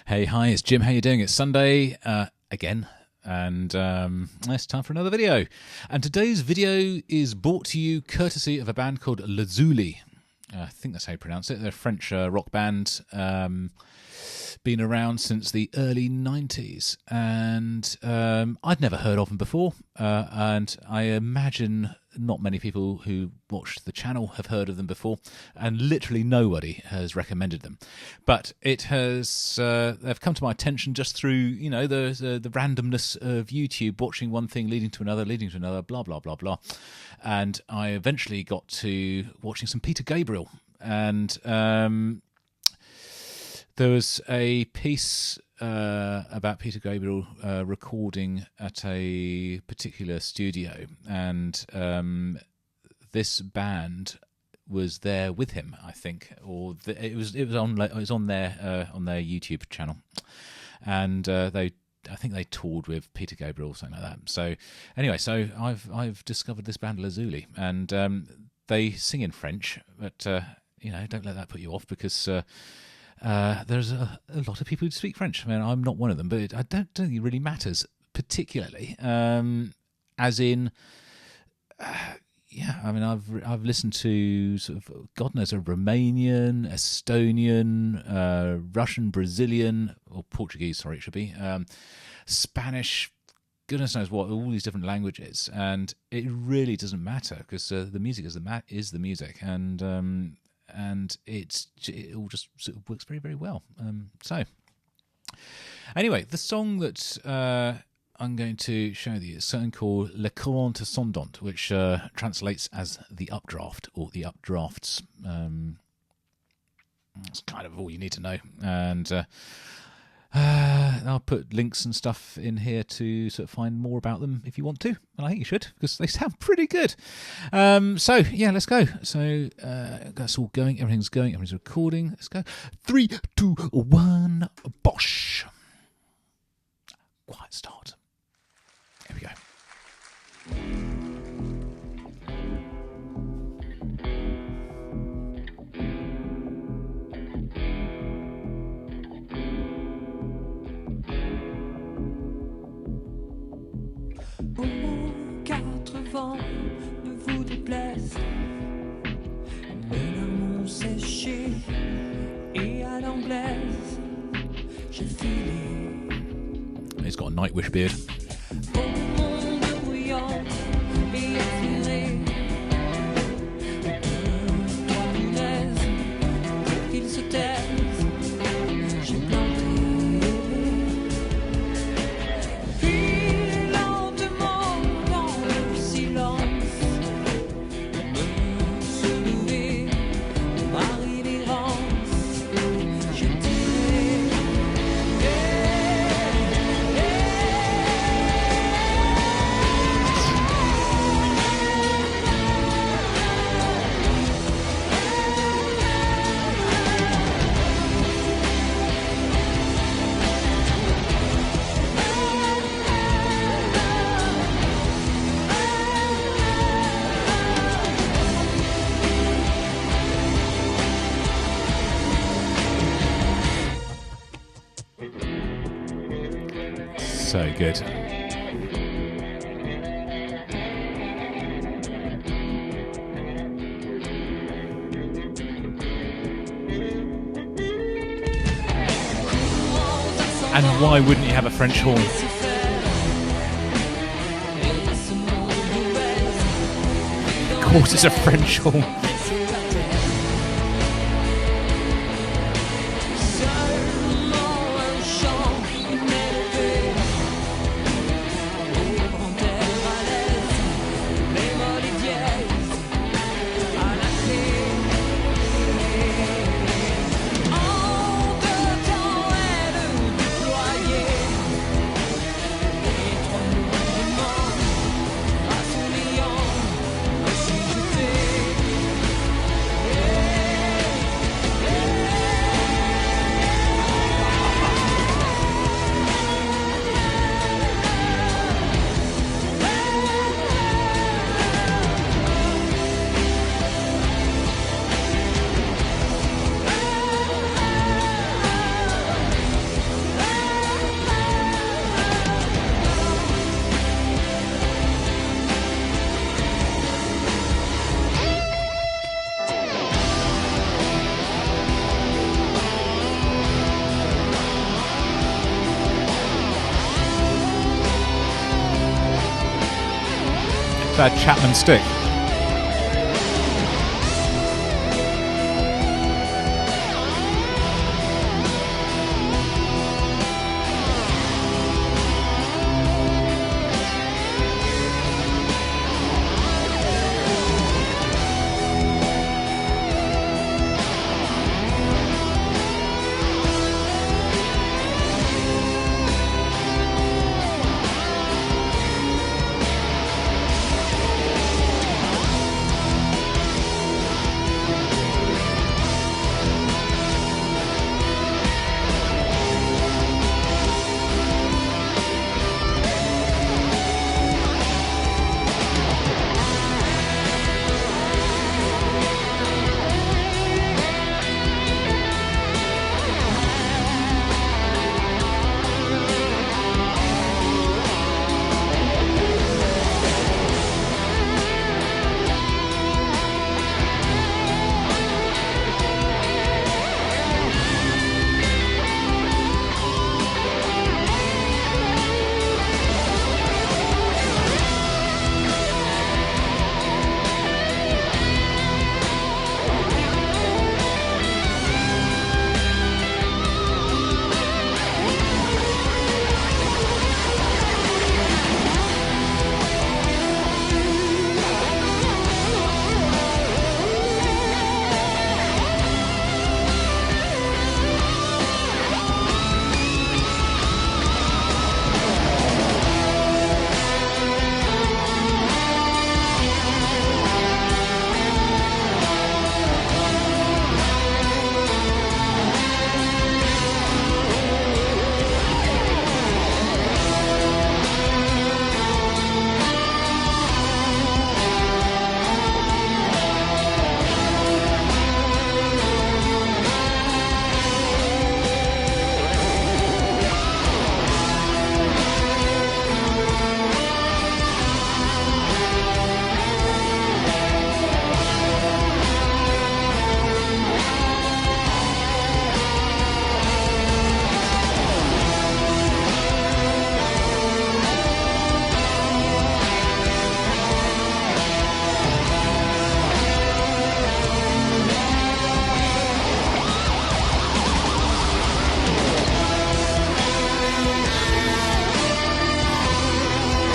Hey, hi, it's Jim. How you doing? It's Sunday again, and it's time for another video. And today's video is brought to you courtesy of a band called Lazuli. I think that's how you pronounce it. They're a French rock band, been around since the early 90s, and I'd never heard of them before, and I imagine not many people who watched the channel have heard of them before, and literally nobody has recommended them. But it has they've come to my attention just through the randomness of YouTube, watching one thing leading to another, blah blah blah blah, and I eventually got to watching some Peter Gabriel, and there was a piece about Peter Gabriel recording at a particular studio, and this band was there with him, I think, or it was on their YouTube channel, and I think they toured with Peter Gabriel or something like that. So anyway, I've discovered this band Lazuli, and they sing in French, but don't let that put you off, because there's a lot of people who speak French. I mean, I'm not one of them, but I don't think it really matters particularly. As in, I mean, I've listened to sort of, God knows, a Romanian, Estonian, Russian, Brazilian, or Portuguese, sorry, it should be, Spanish, goodness knows what, all these different languages, and it really doesn't matter, because the music is the music, and it all just sort of works very, very well. So, anyway, the song that I'm going to show you is something called Le Courants ascendants, which translates as the updraft, or the updrafts. That's kind of all you need to know. And I'll put links and stuff in here to sort of find more about them if you want to, and I think you should, because they sound pretty good. So yeah, let's go. So that's all going. Everything's going. Everything's recording. Let's go. 3, 2, 1. Bosh. Quiet start. Here we go. Ne vous déplaise, mes larmes ont séché, et à l'anglaise, j'ai filé. He's got a Nightwish beard. Au monde bruyant et effilé, trois punaises, pour qu'ils se taisent, j'ai planté. So good. And why wouldn't you have a French horn? Of course it's a French horn. bad Chapman stick.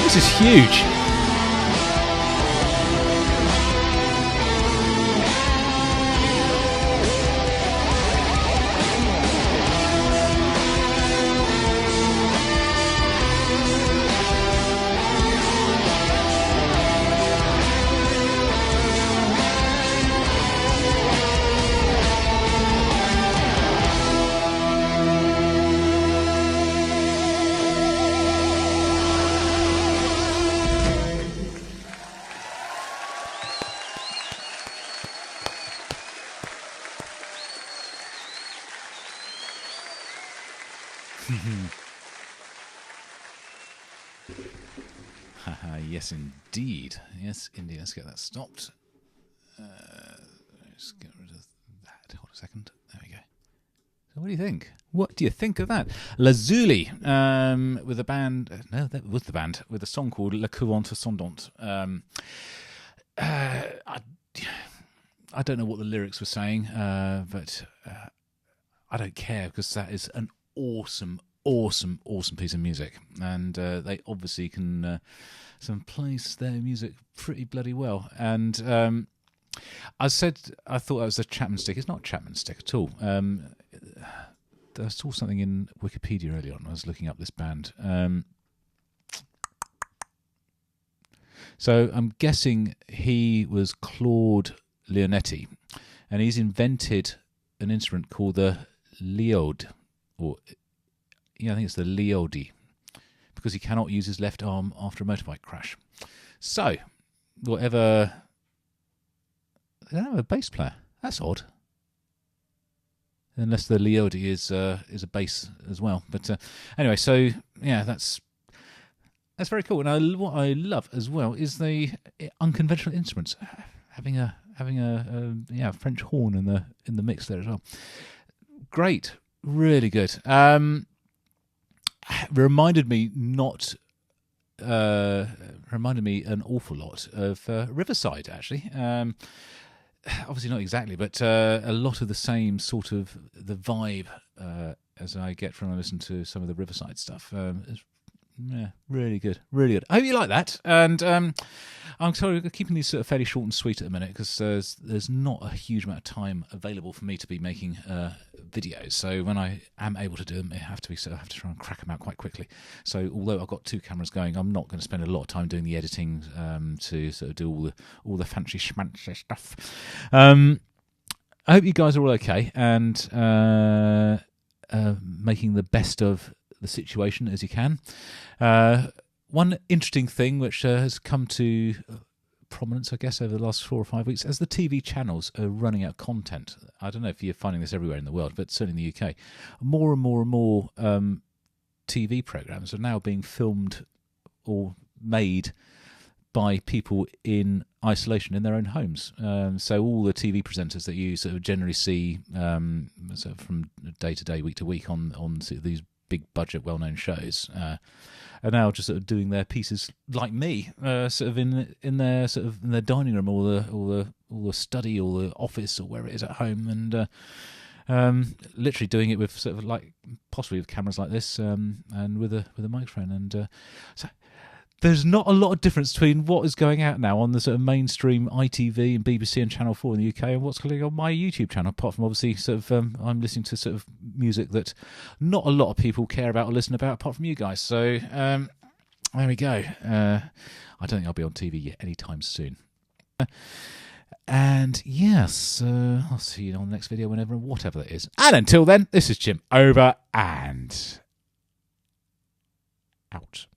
This is huge. Yes, indeed. Yes, indeed. Let's get that stopped. Let's get rid of that. Hold a second. There we go. So what do you think? What do you think of that? Lazuli, with a band... no, that was the band, with a song called Les Courants ascendants. I don't know what the lyrics were saying, but I don't care, because that is an awesome piece of music, and they obviously can place their music pretty bloody well. And I said I thought that was a Chapman stick. It's not a Chapman stick at all. I saw something in Wikipedia earlier on when I was looking up this band. So I'm guessing he was Claude Leonetti, and he's invented an instrument called the leod, or I think it's the leodi, because he cannot use his left arm after a motorbike crash. So, whatever... They don't have a bass player. That's odd. Unless the leodi is a bass as well. But anyway, so yeah, that's very cool. And what I love as well is the unconventional instruments, having a French horn in the mix there as well. Great, really good. Reminded me not reminded me an awful lot of Riverside, actually. Obviously not exactly, but a lot of the same sort of the vibe as I get from when I listen to some of the Riverside stuff. Yeah, really good, really good. I hope you like that. And I'm sorry, we're keeping these sort of fairly short and sweet at the minute because there's not a huge amount of time available for me to be making videos. So when I am able to do them, I have to try and crack them out quite quickly. So although I've got 2 cameras going, I'm not going to spend a lot of time doing the editing to sort of do all the fancy schmancy stuff. I hope you guys are all okay and making the best of the situation as you can. One interesting thing which has come to prominence, I guess, over the last 4 or 5 weeks, as the TV channels are running out of content. I don't know if you're finding this everywhere in the world, but certainly in the UK, more and more and more TV programs are now being filmed or made by people in isolation in their own homes. So all the TV presenters that you sort of generally see sort of from day to day, week to week on sort of these big budget, well-known shows are now just sort of doing their pieces like me, sort of in their dining room, or the study, or the office, or wherever it is at home, and literally doing it with sort of like possibly with cameras like this, and with a microphone, and so. There's not a lot of difference between what is going out now on the sort of mainstream ITV and BBC and Channel 4 in the UK and what's going on my YouTube channel, apart from obviously sort of I'm listening to sort of music that not a lot of people care about or listen about apart from you guys. So there we go. I don't think I'll be on TV yet anytime soon. And yes, I'll see you on the next video whenever and whatever that is. And until then, this is Jim, over and out.